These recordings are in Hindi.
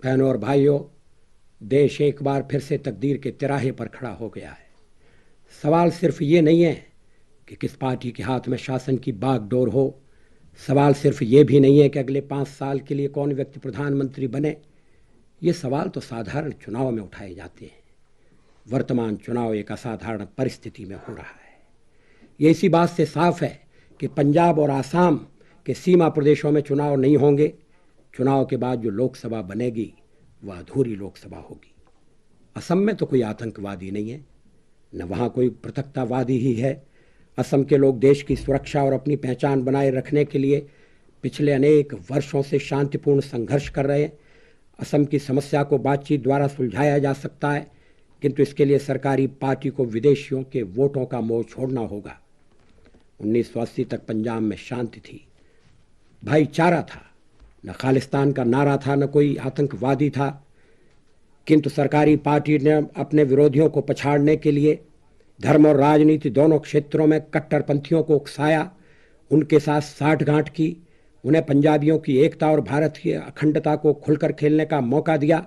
बहनों और भाइयों, देश एक बार फिर से तकदीर के तिराहे पर खड़ा हो गया है। सवाल सिर्फ ये नहीं है कि किस पार्टी के हाथ में शासन की बागडोर हो। सवाल सिर्फ ये भी नहीं है कि अगले 5 साल के लिए कौन व्यक्ति प्रधानमंत्री बने। ये सवाल तो साधारण चुनाव में उठाए जाते हैं। वर्तमान चुनाव एक असाधारण परिस्थिति में हो रहा है। ये इसी बात से साफ है कि पंजाब और आसाम के सीमा प्रदेशों में चुनाव नहीं होंगे। चुनाव के बाद जो लोकसभा बनेगी वह अधूरी लोकसभा होगी। असम में तो कोई आतंकवादी नहीं है, न वहाँ कोई पृथकतावादी ही है। असम के लोग देश की सुरक्षा और अपनी पहचान बनाए रखने के लिए पिछले अनेक वर्षों से शांतिपूर्ण संघर्ष कर रहे हैं। असम की समस्या को बातचीत द्वारा सुलझाया जा सकता है, किंतु इसके लिए सरकारी पार्टी को विदेशियों के वोटों का मोह छोड़ना होगा। 1980 तक पंजाब में शांति थी, भाईचारा था, न खालिस्तान का नारा था, न कोई आतंकवादी था। किंतु सरकारी पार्टी ने अपने विरोधियों को पछाड़ने के लिए धर्म और राजनीति दोनों क्षेत्रों में कट्टरपंथियों को उकसाया, उनके साथ साठगांठ की, उन्हें पंजाबियों की एकता और भारत की अखंडता को खुलकर खेलने का मौका दिया।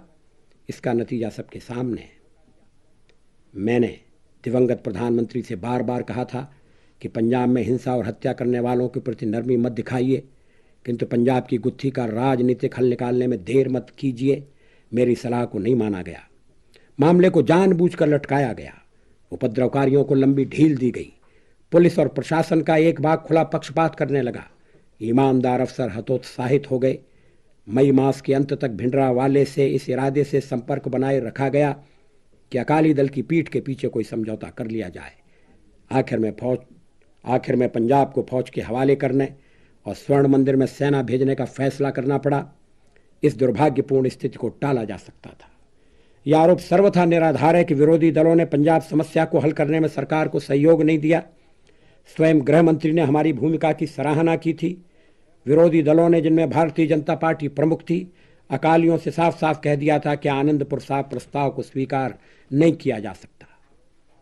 इसका नतीजा सबके सामने है। मैंने दिवंगत प्रधानमंत्री से बार बार कहा था कि पंजाब में हिंसा और हत्या करने वालों के प्रति नरमी मत दिखाइए, किंतु पंजाब की गुत्थी का राजनीतिक हल निकालने में देर मत कीजिए। मेरी सलाह को नहीं माना गया। मामले को जानबूझकर लटकाया गया। उपद्रवकारियों को लंबी ढील दी गई। पुलिस और प्रशासन का एक भाग खुला पक्षपात करने लगा। ईमानदार अफसर हतोत्साहित हो गए। मई मास के अंत तक भिंडरावाले से इस इरादे से संपर्क बनाए रखा गया कि अकाली दल की पीठ के पीछे कोई समझौता कर लिया जाए। आखिर में पंजाब को फौज के हवाले करने और स्वर्ण मंदिर में सेना भेजने का फैसला करना पड़ा। इस दुर्भाग्यपूर्ण स्थिति को टाला जा सकता था। यह आरोप सर्वथा निराधार है कि विरोधी दलों ने पंजाब समस्या को हल करने में सरकार को सहयोग नहीं दिया। स्वयं गृह मंत्री ने हमारी भूमिका की सराहना की थी। विरोधी दलों ने, जिनमें भारतीय जनता पार्टी प्रमुख थी, अकालियों से साफ साफ कह दिया था कि आनंदपुर साहब प्रस्ताव को स्वीकार नहीं किया जा सकता।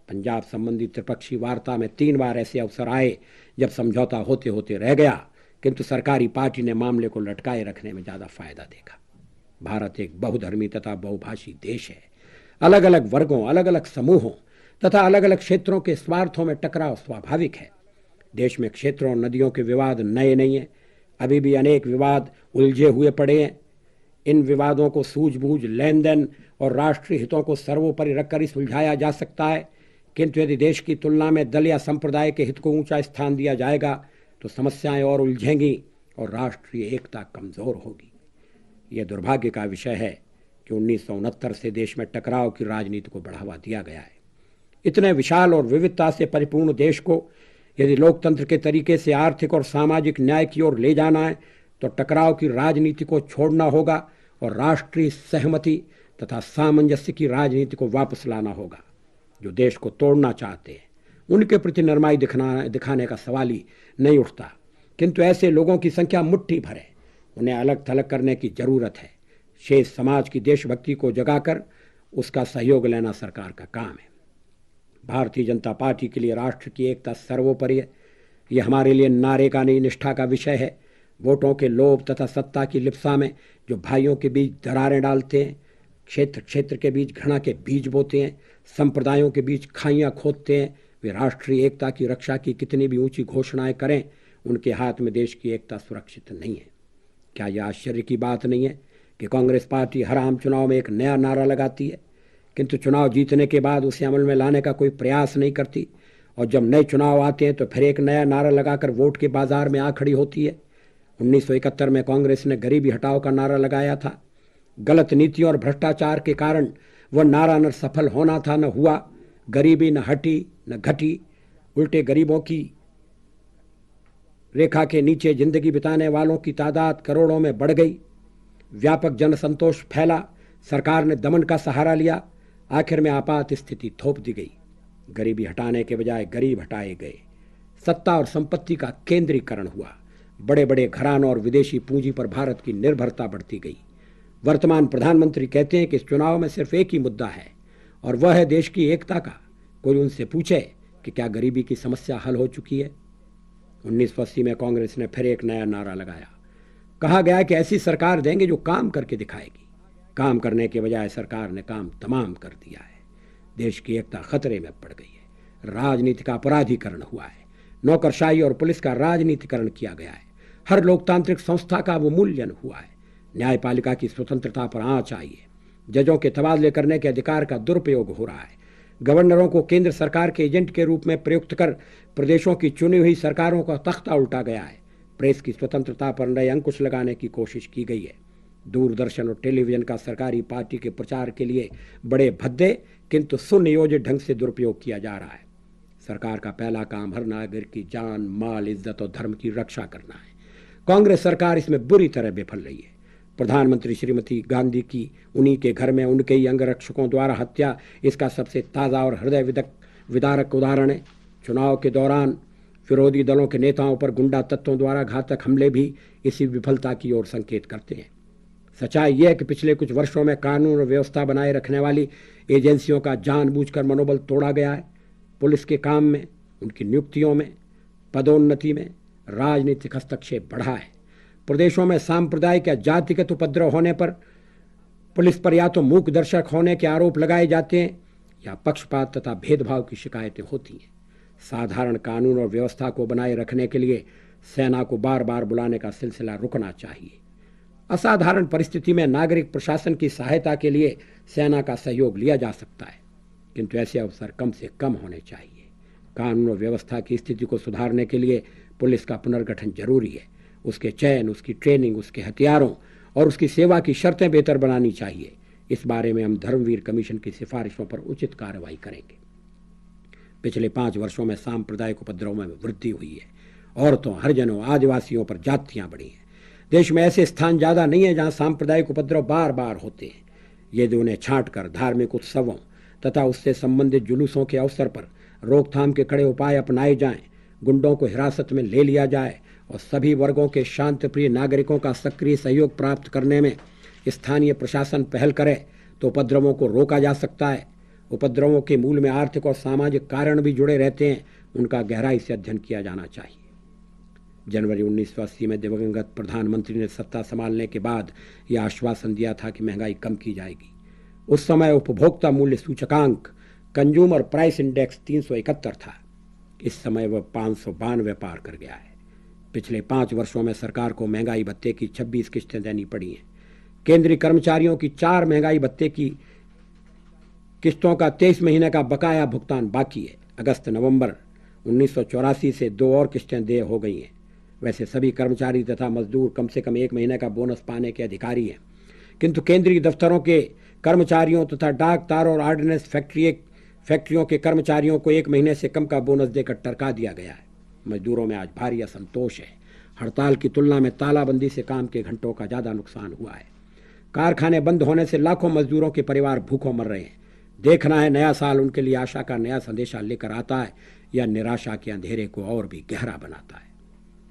पंजाब संबंधी त्रिपक्षीय वार्ता में 3 बार ऐसे अवसर आए जब समझौता होते होते रह गया, किंतु सरकारी पार्टी ने मामले को लटकाए रखने में ज़्यादा फायदा देखा। भारत एक बहुधर्मी तथा बहुभाषी देश है। अलग अलग वर्गों, अलग अलग समूहों तथा अलग अलग क्षेत्रों के स्वार्थों में टकराव स्वाभाविक है। देश में क्षेत्रों और नदियों के विवाद नए नहीं हैं। अभी भी अनेक विवाद उलझे हुए पड़े हैं। इन विवादों को सूझबूझ, लेन देन और राष्ट्रीय हितों को सर्वोपरि रखकर ही सुलझाया जा सकता है। किंतु यदि देश की तुलना में दल या संप्रदाय के हित को ऊंचा स्थान दिया जाएगा तो समस्याएं और उलझेंगी और राष्ट्रीय एकता कमजोर होगी। यह दुर्भाग्य का विषय है कि 1969 से देश में टकराव की राजनीति को बढ़ावा दिया गया है। इतने विशाल और विविधता से परिपूर्ण देश को यदि लोकतंत्र के तरीके से आर्थिक और सामाजिक न्याय की ओर ले जाना है तो टकराव की राजनीति को छोड़ना होगा और राष्ट्रीय सहमति तथा सामंजस्य की राजनीति को वापस लाना होगा। जो देश को तोड़ना चाहते हैं उनके प्रति नरमाई दिखाने का सवाल ही नहीं उठता, किंतु ऐसे लोगों की संख्या मुट्ठी भर है। उन्हें अलग थलग करने की जरूरत है। शेष समाज की देशभक्ति को जगाकर उसका सहयोग लेना सरकार का काम है। भारतीय जनता पार्टी के लिए राष्ट्र की एकता सर्वोपरि है। यह हमारे लिए नारे का नहीं, निष्ठा का विषय है। वोटों के लोभ तथा सत्ता की लिप्सा में जो भाइयों के बीच दरारें डालते हैं, क्षेत्र क्षेत्र के बीच घृणा के बीज बोते हैं, संप्रदायों के बीच खाइयाँ खोदते हैं, वे राष्ट्रीय एकता की रक्षा की कितनी भी ऊंची घोषणाएं करें, उनके हाथ में देश की एकता सुरक्षित नहीं है। क्या यह आश्चर्य की बात नहीं है कि कांग्रेस पार्टी हर आम चुनाव में एक नया नारा लगाती है, किंतु चुनाव जीतने के बाद उसे अमल में लाने का कोई प्रयास नहीं करती, और जब नए चुनाव आते हैं तो फिर एक नया नारा लगाकर वोट के बाजार में आ खड़ी होती है। 1971 में कांग्रेस ने गरीबी हटाओ का नारा लगाया था। गलत नीतियों और भ्रष्टाचार के कारण वह नारा न सफल होना था न हुआ। गरीबी न हटी न घटी, उल्टे गरीबों की रेखा के नीचे जिंदगी बिताने वालों की तादाद करोड़ों में बढ़ गई। व्यापक जनसंतोष फैला। सरकार ने दमन का सहारा लिया। आखिर में आपात स्थिति थोप दी गई। गरीबी हटाने के बजाय गरीब हटाए गए। सत्ता और संपत्ति का केंद्रीकरण हुआ। बड़े बड़े घरानों और विदेशी पूंजी पर भारत की निर्भरता बढ़ती गई। वर्तमान प्रधानमंत्री कहते हैं कि इस चुनाव में सिर्फ एक ही मुद्दा है और वह है देश की एकता का। कोई उनसे पूछे कि क्या गरीबी की समस्या हल हो चुकी है? 1980 में कांग्रेस ने फिर एक नया नारा लगाया। कहा गया कि ऐसी सरकार देंगे जो काम करके दिखाएगी। काम करने के बजाय सरकार ने काम तमाम कर दिया है। देश की एकता खतरे में पड़ गई है। राजनीति का अपराधीकरण हुआ है। नौकरशाही और पुलिस का राजनीतिकरण किया गया है। हर लोकतांत्रिक संस्था का अवमूल्यन हुआ है। न्यायपालिका की स्वतंत्रता पर आंच आई है। जजों के तबादले करने के अधिकार का दुरुपयोग हो रहा है। गवर्नरों को केंद्र सरकार के एजेंट के रूप में प्रयुक्त कर प्रदेशों की चुनी हुई सरकारों का तख्ता उल्टा गया है। प्रेस की स्वतंत्रता पर नए अंकुश लगाने की कोशिश की गई है। दूरदर्शन और टेलीविजन का सरकारी पार्टी के प्रचार के लिए बड़े भद्दे किंतु सुनियोजित ढंग से दुरुपयोग किया जा रहा है। सरकार का पहला काम हर नागरिक की जान, माल, इज्जत और धर्म की रक्षा करना है। कांग्रेस सरकार इसमें बुरी तरह विफल रही है। प्रधानमंत्री श्रीमती गांधी की उन्हीं के घर में उनके ही अंगरक्षकों द्वारा हत्या इसका सबसे ताज़ा और हृदय विदारक उदाहरण है। चुनाव के दौरान विरोधी दलों के नेताओं पर गुंडा तत्वों द्वारा घातक हमले भी इसी विफलता की ओर संकेत करते हैं। सच्चाई यह है कि पिछले कुछ वर्षों में कानून और व्यवस्था बनाए रखने वाली एजेंसियों का जानबूझकर मनोबल तोड़ा गया है। पुलिस के काम में, उनकी नियुक्तियों में, पदोन्नति में राजनीतिक हस्तक्षेप बढ़ा है। प्रदेशों में सांप्रदायिक या जातिगत उपद्रव होने पर पुलिस पर या तो मूक दर्शक होने के आरोप लगाए जाते हैं या पक्षपात तथा भेदभाव की शिकायतें होती हैं। साधारण कानून और व्यवस्था को बनाए रखने के लिए सेना को बार बार बुलाने का सिलसिला रुकना चाहिए। असाधारण परिस्थिति में नागरिक प्रशासन की सहायता के लिए सेना का सहयोग लिया जा सकता है, किंतु ऐसे अवसर कम से कम होने चाहिए। कानून और व्यवस्था की स्थिति को सुधारने के लिए पुलिस का पुनर्गठन जरूरी है। उसके चयन, उसकी ट्रेनिंग, उसके हथियारों और उसकी सेवा की शर्तें बेहतर बनानी चाहिए। इस बारे में हम धर्मवीर कमीशन की सिफारिशों पर उचित कार्रवाई करेंगे। पिछले 5 वर्षों में सांप्रदायिक उपद्रव में वृद्धि हुई है। औरतों, हरिजनों, आदिवासियों पर जातियां बढ़ी हैं। देश में ऐसे स्थान ज़्यादा नहीं है जहां सांप्रदायिक उपद्रव बार बार होते हैं। यदि उन्हें छांट कर धार्मिक उत्सवों तथा उससे संबंधित जुलूसों के अवसर पर रोकथाम के कड़े उपाय अपनाए जाएं, गुंडों को हिरासत में ले लिया जाए और सभी वर्गों के शांतिप्रिय नागरिकों का सक्रिय सहयोग प्राप्त करने में स्थानीय प्रशासन पहल करे तो उपद्रवों को रोका जा सकता है। उपद्रवों के मूल में आर्थिक और सामाजिक कारण भी जुड़े रहते हैं। उनका गहराई से अध्ययन किया जाना चाहिए। जनवरी 1980 में दिवंगत प्रधानमंत्री ने सत्ता संभालने के बाद यह आश्वासन दिया था कि महंगाई कम की जाएगी। उस समय उपभोक्ता मूल्य सूचकांक कंज्यूमर प्राइस इंडेक्स 371 था। इस समय वह 592 पार कर गया है। पिछले 5 वर्षों में सरकार को महंगाई भत्ते की 26 किस्तें देनी पड़ी हैं। केंद्रीय कर्मचारियों की 4 महंगाई भत्ते की किस्तों का 23 महीने का बकाया भुगतान बाकी है। अगस्त नवंबर 1984 से 2 और किस्तें देय हो गई हैं। वैसे सभी कर्मचारी तथा मजदूर कम से कम 1 महीने का बोनस पाने के अधिकारी हैं, किंतु केंद्रीय दफ्तरों के कर्मचारियों तथा डाक, तार और ऑर्डिनेंस फैक्ट्रियों के कर्मचारियों को 1 महीने से कम का बोनस देकर टरका दिया गया है। मजदूरों में आज भारी असंतोष है। हड़ताल की तुलना में तालाबंदी से काम के घंटों का ज़्यादा नुकसान हुआ है। कारखाने बंद होने से लाखों मजदूरों के परिवार भूखों मर रहे हैं। देखना है नया साल उनके लिए आशा का नया संदेशा लेकर आता है या निराशा के अंधेरे को और भी गहरा बनाता है।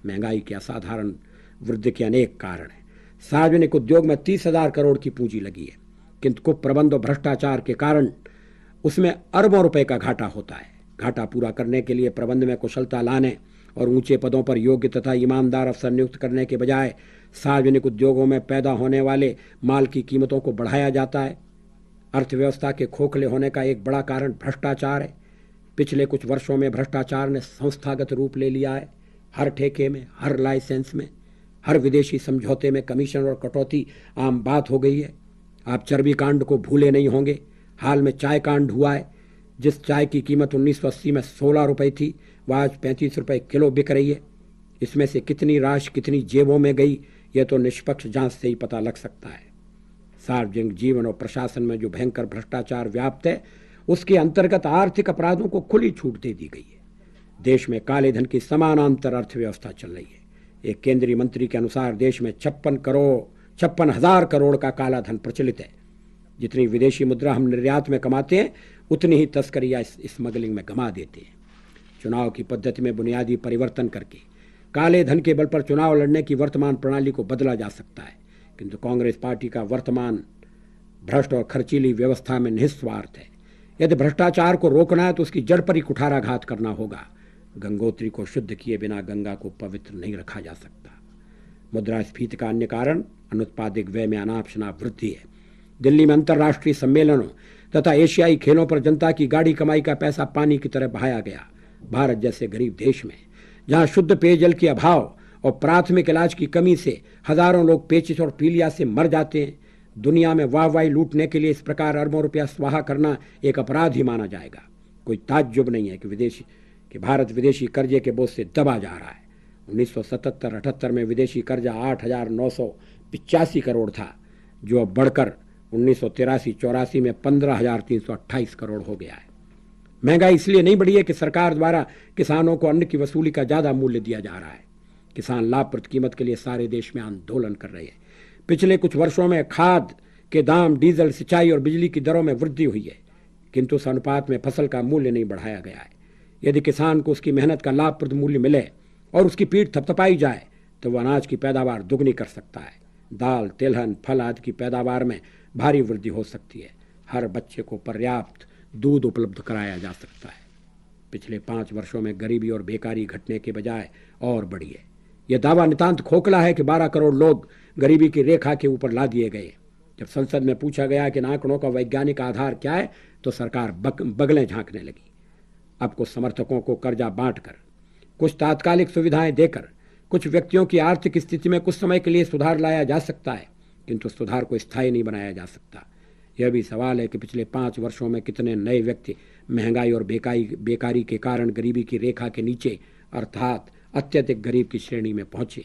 महंगाई के असाधारण वृद्धि के अनेक कारण हैं। सार्वजनिक उद्योग में 30,000 करोड़ की पूंजी लगी है, किंतु कुप्रबंध और भ्रष्टाचार के कारण उसमें अरबों रुपए का घाटा होता है। घाटा पूरा करने के लिए प्रबंध में कुशलता लाने और ऊंचे पदों पर योग्य तथा ईमानदार अफसर नियुक्त करने के बजाय सार्वजनिक उद्योगों में पैदा होने वाले माल की कीमतों को बढ़ाया जाता है। अर्थव्यवस्था के खोखले होने का एक बड़ा कारण भ्रष्टाचार है। पिछले कुछ वर्षों में भ्रष्टाचार ने संस्थागत रूप ले लिया है। हर ठेके में, हर लाइसेंस में, हर विदेशी समझौते में कमीशन और कटौती आम बात हो गई है। आप चर्बी कांड को भूले नहीं होंगे। हाल में चाय कांड हुआ है। जिस चाय की कीमत 1980 में 16 रुपये थी, वह आज 35 रुपये किलो बिक रही है। इसमें से कितनी राशि कितनी जेबों में गई, यह तो निष्पक्ष जांच से ही पता लग सकता है। सार्वजनिक जीवन और प्रशासन में जो भयंकर भ्रष्टाचार व्याप्त है, उसके अंतर्गत आर्थिक अपराधों को खुली छूट दे दी गई है। देश में काले धन की समानांतर अर्थव्यवस्था चल रही है। एक केंद्रीय मंत्री के अनुसार देश में 56,000 करोड़ का काला धन प्रचलित है। जितनी विदेशी मुद्रा हम निर्यात में कमाते हैं, उतनी ही तस्करी या स्मगलिंग में गंवा देते हैं। चुनाव की पद्धति में बुनियादी परिवर्तन करके काले धन के बल पर चुनाव लड़ने की वर्तमान प्रणाली को बदला जा सकता है, किंतु कांग्रेस पार्टी का वर्तमान भ्रष्ट और खर्चीली व्यवस्था में निस्वार्थ है। यदि भ्रष्टाचार को रोकना है तो उसकी जड़ पर ही कुठाराघात करना होगा। गंगोत्री को शुद्ध किए बिना गंगा को पवित्र नहीं रखा जा सकता। मुद्रास्फीति का अन्य कारण अनुत्पादिक व्यय में अनाप शनाप वृद्धि है। दिल्ली में अंतर्राष्ट्रीय सम्मेलनों तथा एशियाई खेलों पर जनता की गाड़ी कमाई का पैसा पानी की तरह बहाया गया। भारत जैसे गरीब देश में जहां शुद्ध पेयजल के अभाव और प्राथमिक इलाज की कमी से हजारों लोग पेचिश और पीलिया से मर जाते हैं, दुनिया में वाहवाही लूटने के लिए इस प्रकार अरबों रुपया स्वाहा करना एक अपराध ही माना जाएगा। कोई ताज्जुब नहीं है कि भारत विदेशी कर्जे के बोझ से दबा जा रहा है। 1977-78 में विदेशी कर्जा 8,985 करोड़ था, जो अब बढ़कर 1983-84 में 15,328 करोड़ हो गया है। महंगाई इसलिए नहीं बढ़ी है कि सरकार द्वारा किसानों को अन्न की वसूली का ज्यादा मूल्य दिया जा रहा है। किसान लाभप्रद कीमत के लिए सारे देश में आंदोलन कर रहे हैं। पिछले कुछ वर्षों में खाद के दाम, डीजल, सिंचाई और बिजली की दरों में वृद्धि हुई है, किंतु उस अनुपात में फसल का मूल्य नहीं बढ़ाया गया है। यदि किसान को उसकी मेहनत का लाभप्रद मूल्य मिले और उसकी पीठ थपथपाई जाए तो वह अनाज की पैदावार दुगनी कर सकता है। दाल, तिलहन, फल आदि की पैदावार में भारी वृद्धि हो सकती है। हर बच्चे को पर्याप्त दूध उपलब्ध कराया जा सकता है। पिछले 5 वर्षों में गरीबी और बेकारी घटने के बजाय और बढ़ी है। यह दावा नितांत खोखला है कि 12 करोड़ लोग गरीबी की रेखा के ऊपर ला दिए गए। जब संसद में पूछा गया कि इन आंकड़ों का वैज्ञानिक आधार क्या है तो सरकार बगलें झांकने लगी। अब कुछ समर्थकों को कर्जा बांटकर, कुछ तात्कालिक सुविधाएं देकर कुछ व्यक्तियों की आर्थिक स्थिति में कुछ समय के लिए सुधार लाया जा सकता है, किंतु सुधार को स्थायी नहीं बनाया जा सकता। यह भी सवाल है कि पिछले 5 वर्षों में कितने नए व्यक्ति महंगाई और बेकारी के कारण गरीबी की रेखा के नीचे अर्थात अत्यधिक गरीब की श्रेणी में पहुंचे।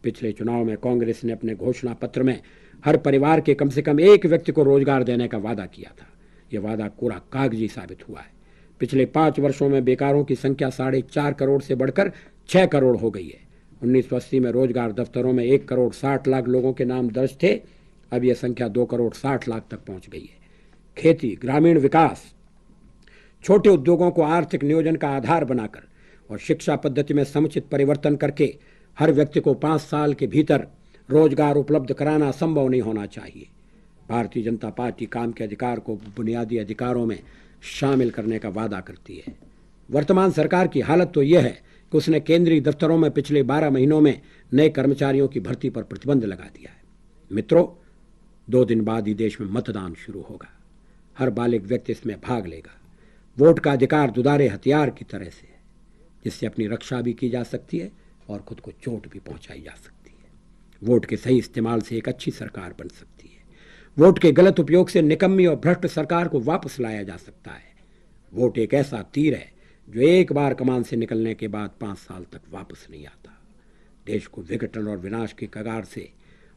पिछले चुनाव में कांग्रेस ने अपने घोषणा पत्र में हर परिवार के कम से कम एक व्यक्ति को रोजगार देने का वादा किया था। यह वादा पूरा कागजी साबित हुआ है। पिछले 5 वर्षों में बेकारों की संख्या 4.5 करोड़ से बढ़कर 6 करोड़ हो गई है। 1980 में रोजगार दफ्तरों में 1 करोड़ 60 लाख लोगों के नाम दर्ज थे, अब यह संख्या 2 करोड़ 60 लाख तक पहुंच गई है। खेती, ग्रामीण विकास, छोटे उद्योगों को आर्थिक नियोजन का आधार बनाकर और शिक्षा पद्धति में समुचित परिवर्तन करके हर व्यक्ति को 5 साल के भीतर रोजगार उपलब्ध कराना संभव नहीं होना चाहिए। भारतीय जनता पार्टी काम के अधिकार को बुनियादी अधिकारों में शामिल करने का वादा करती है। वर्तमान सरकार की हालत तो यह है कि उसने केंद्रीय दफ्तरों में पिछले 12 महीनों में नए कर्मचारियों की भर्ती पर प्रतिबंध लगा दिया है। मित्रों, 2 दिन बाद ही देश में मतदान शुरू होगा। हर बालिग व्यक्ति इसमें भाग लेगा। वोट का अधिकार दुधारे हथियार की तरह से है, जिससे अपनी रक्षा भी की जा सकती है और खुद को चोट भी पहुंचाई जा सकती है। वोट के सही इस्तेमाल से एक अच्छी सरकार बन सकती है। वोट के गलत उपयोग से निकम्मी और भ्रष्ट सरकार को वापस लाया जा सकता है। वोट एक ऐसा तीर है जो एक बार कमान से निकलने के बाद 5 साल तक वापस नहीं आता। देश को विघटन और विनाश के कगार से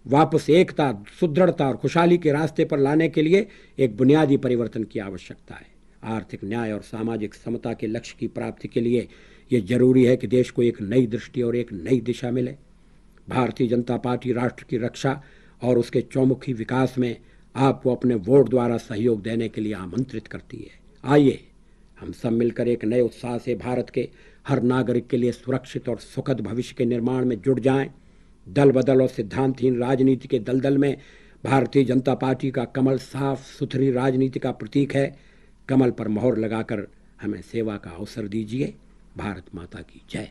वापस एकता, सुदृढ़ता और खुशहाली के रास्ते पर लाने के लिए एक बुनियादी परिवर्तन की आवश्यकता है। आर्थिक न्याय और सामाजिक समता के लक्ष्य की प्राप्ति के लिए यह जरूरी है कि देश को एक नई दृष्टि और एक नई दिशा मिले। भारतीय जनता पार्टी राष्ट्र की रक्षा और उसके चौमुखी विकास में आपको अपने वोट द्वारा सहयोग देने के लिए आमंत्रित करती है। आइए हम सब मिलकर एक नए उत्साह से भारत के हर नागरिक के लिए सुरक्षित और सुखद भविष्य के निर्माण में जुट जाएं। दल बदल और सिद्धांतहीन राजनीति के दलदल में भारतीय जनता पार्टी का कमल साफ सुथरी राजनीति का प्रतीक है। कमल पर मोहर लगाकर हमें सेवा का अवसर दीजिए। भारत माता की जय।